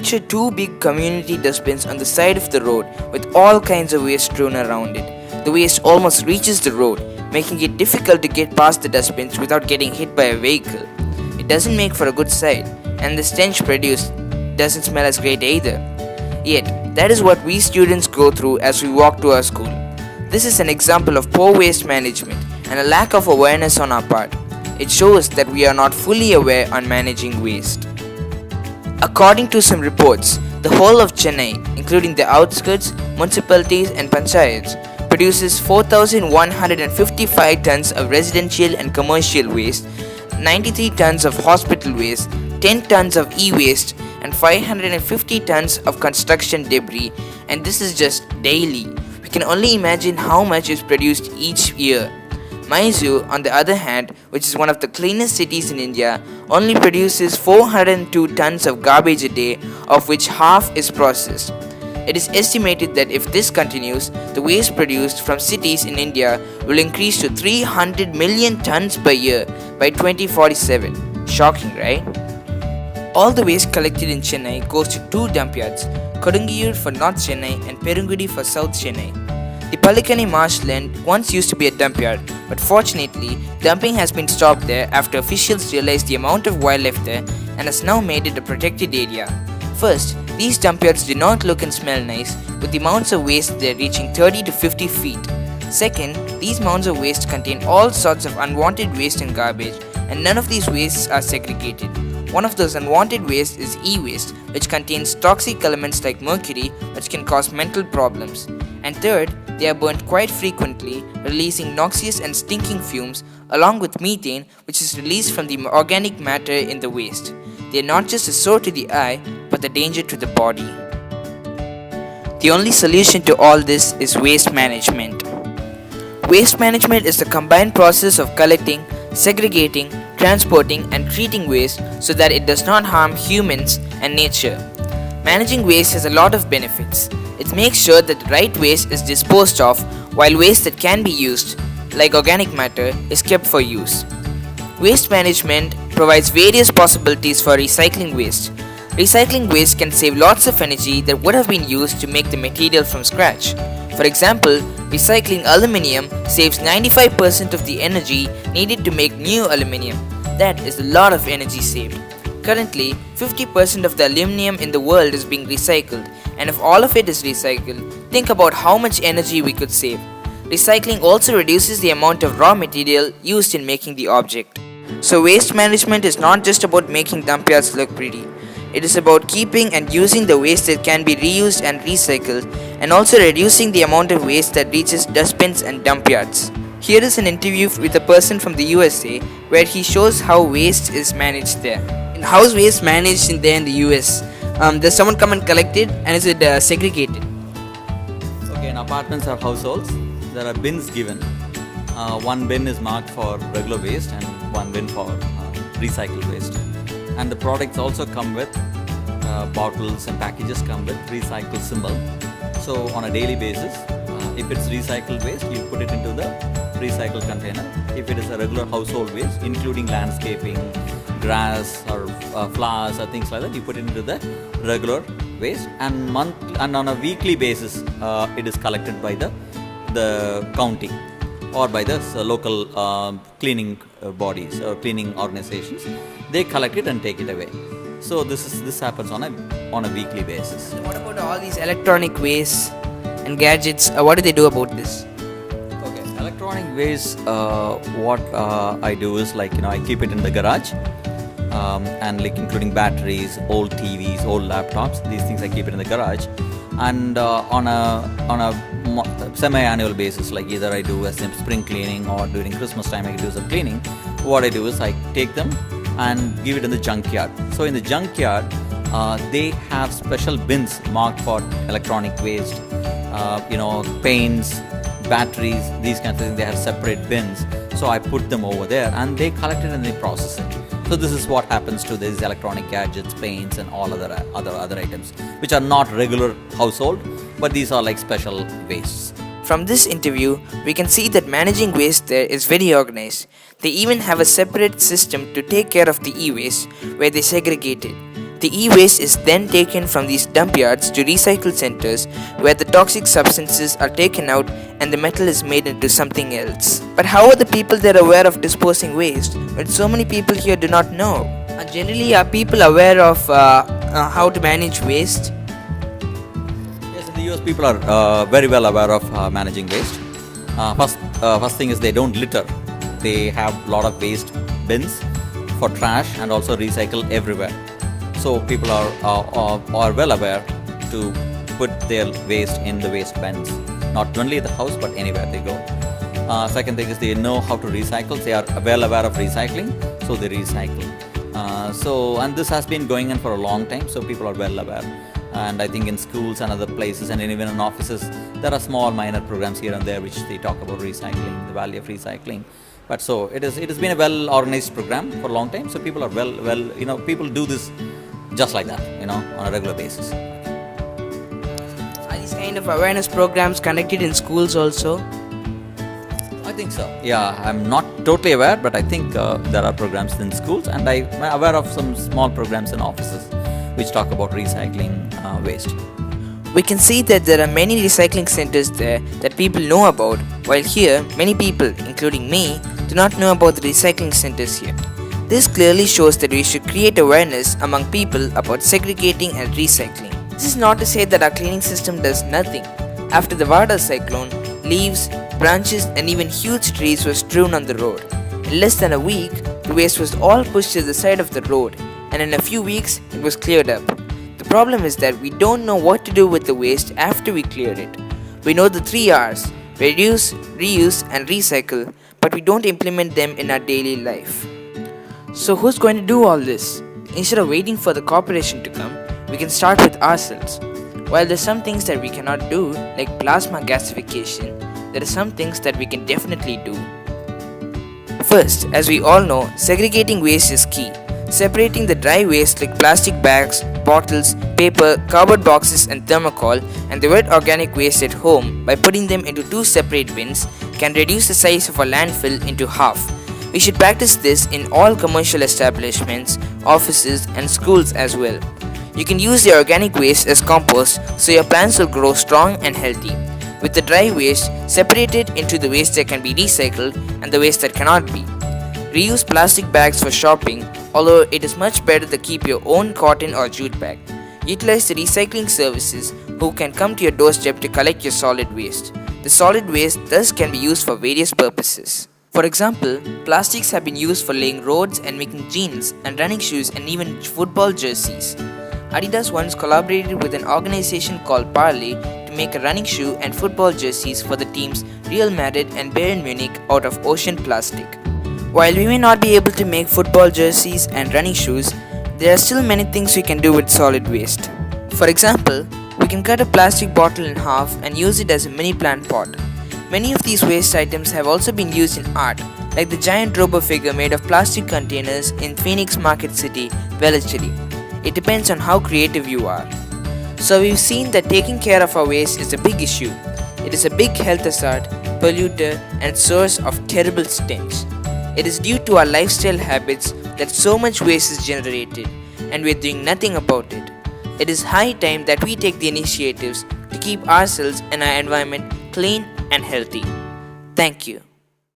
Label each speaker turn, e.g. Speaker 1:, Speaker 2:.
Speaker 1: picture two big community dustbins on the side of the road with all kinds of waste strewn around it. The waste almost reaches the road, making it difficult to get past the dustbins without getting hit by a vehicle. It doesn't make for a good sight, and the stench produced doesn't smell as great either. Yet, that is what we students go through as we walk to our school. This is an example of poor waste management and a lack of awareness on our part. It shows that we are not fully aware on managing waste. According to some reports, the whole of Chennai, including the outskirts, municipalities and panchayats, produces 4,155 tons of residential and commercial waste, 93 tons of hospital waste, 10 tons of e-waste and 550 tons of construction debris, and this is just daily. We can only imagine how much is produced each year. Mysore, on the other hand, which is one of the cleanest cities in India, only produces 402 tons of garbage a day, of which half is processed. It is estimated that if this continues, the waste produced from cities in India will increase to 300 million tons per year by 2047. Shocking, right? All the waste collected in Chennai goes to two dump yards, Kodungiyur for North Chennai and Perungudi for South Chennai. The Palikani marshland once used to be a dump yard, but fortunately, dumping has been stopped there after officials realized the amount of wildlife there and has now made it a protected area. First, these dump yards do not look and smell nice, with the mounds of waste there reaching 30 to 50 feet. Second, these mounds of waste contain all sorts of unwanted waste and garbage, and none of these wastes are segregated. One of those unwanted waste is e-waste, which contains toxic elements like mercury, which can cause mental problems. And third, they are burnt quite frequently, releasing noxious and stinking fumes, along with methane, which is released from the organic matter in the waste. They are not just a sore to the eye, but a danger to the body. The only solution to all this is waste management. Waste management is the combined process of collecting, segregating, transporting and treating waste so that it does not harm humans and nature. Managing waste has a lot of benefits. It makes sure that the right waste is disposed of, while waste that can be used, like organic matter, is kept for use. Waste management provides various possibilities for recycling waste. Recycling waste can save lots of energy that would have been used to make the material from scratch. For example, recycling aluminium saves 95% of the energy needed to make new aluminium. That is a lot of energy saved. Currently, 50% of the aluminium in the world is being recycled, and if all of it is recycled, think about how much energy we could save. Recycling also reduces the amount of raw material used in making the object. So waste management is not just about making dump yards look pretty. It is about keeping and using the waste that can be reused and recycled, and also reducing the amount of waste that reaches dustbins and dump yards. Here is an interview with a person from the USA where he shows how waste is managed there. How is waste managed in the US? Does someone come and collect it, and is it segregated?
Speaker 2: Okay, in apartments or households, there are bins given. One bin is marked for regular waste and one bin for recycled waste. And the products also come with bottles and packages come with recycle symbol. So on a daily basis, if it's recycled waste, you put it into the recycled container. If it is a regular household waste, including landscaping, grass or flowers or things like that, you put it into the regular waste. And on a weekly basis, it is collected by the county or by the local cleaning bodies or cleaning organizations. They collect it and take it away. So this happens on a weekly basis.
Speaker 1: So what about all these electronic waste and gadgets? What do they do about this?
Speaker 2: Okay, electronic waste. What I do is I keep it in the garage, and including batteries, old TVs, old laptops. These things I keep it in the garage, and on a semi-annual basis, like either I do a spring cleaning or during Christmas time I do some cleaning. What I do is I take them and give it in the junkyard. So in the junkyard, they have special bins marked for electronic waste, paints, batteries, these kinds of things. They have separate bins. So I put them over there and they collect it and they process it. So this is what happens to these electronic gadgets, paints and all other items, which are not regular household, but these are like special wastes.
Speaker 1: From this interview, we can see that managing waste there is very organized. They even have a separate system to take care of the e-waste where they segregate it. The e-waste is then taken from these dump yards to recycle centers where the toxic substances are taken out and the metal is made into something else. But how are the people there aware of disposing waste when so many people here do not know? Generally, are people aware of how to manage waste?
Speaker 2: Yes, in the US, people are very well aware of managing waste. First thing is they don't litter. They have a lot of waste bins for trash and also recycle everywhere. So people are well aware to put their waste in the waste bins, not only the house but anywhere they go. Second thing is they know how to recycle. They are well aware of recycling, so they recycle. And this has been going on for a long time, so people are well aware. And I think in schools and other places and even in offices, there are small minor programs here and there which they talk about recycling, the value of recycling. But so it has been a well organized program for a long time. So people are people do this just like that, on a regular basis.
Speaker 1: Are these kind of awareness programs conducted in schools also?
Speaker 2: I think so. Yeah, I'm not totally aware, but I think there are programs in schools, and I'm aware of some small programs in offices which talk about recycling waste.
Speaker 1: We can see that there are many recycling centers there that people know about, while here, many people, including me, do not know about the recycling centers here. This clearly shows that we should create awareness among people about segregating and recycling. This is not to say that our cleaning system does nothing. After the Vada cyclone, leaves, branches and even huge trees were strewn on the road. In less than a week, the waste was all pushed to the side of the road, and in a few weeks, it was cleared up. The problem is that we don't know what to do with the waste after we cleared it. We know the 3 R's: reduce, reuse and recycle, but we don't implement them in our daily life. So who's going to do all this? Instead of waiting for the corporation to come, we can start with ourselves. While there's some things that we cannot do, like plasma gasification, there are some things that we can definitely do. First, as we all know, segregating waste is key. Separating the dry waste like plastic bags, bottles, paper, cardboard boxes and thermocol and the wet organic waste at home by putting them into 2 separate bins can reduce the size of a landfill into half. We should practice this in all commercial establishments, offices and schools as well. You can use the organic waste as compost so your plants will grow strong and healthy. With the dry waste, separate it into the waste that can be recycled and the waste that cannot be. Reuse plastic bags for shopping, although it is much better to keep your own cotton or jute bag. Utilize the recycling services who can come to your doorstep to collect your solid waste. The solid waste thus can be used for various purposes. For example, plastics have been used for laying roads and making jeans and running shoes and even football jerseys. Adidas once collaborated with an organization called Parley to make a running shoe and football jerseys for the teams Real Madrid and Bayern Munich out of ocean plastic. While we may not be able to make football jerseys and running shoes, there are still many things we can do with solid waste. For example, we can cut a plastic bottle in half and use it as a mini plant pot. Many of these waste items have also been used in art, like the giant robo figure made of plastic containers in Phoenix Market City, Velachery. It depends on how creative you are. So we've seen that taking care of our waste is a big issue. It is a big health hazard, polluter, and source of terrible stench. It is due to our lifestyle habits that so much waste is generated, and we're doing nothing about it. It is high time that we take the initiatives to keep ourselves and our environment clean and healthy. Thank you.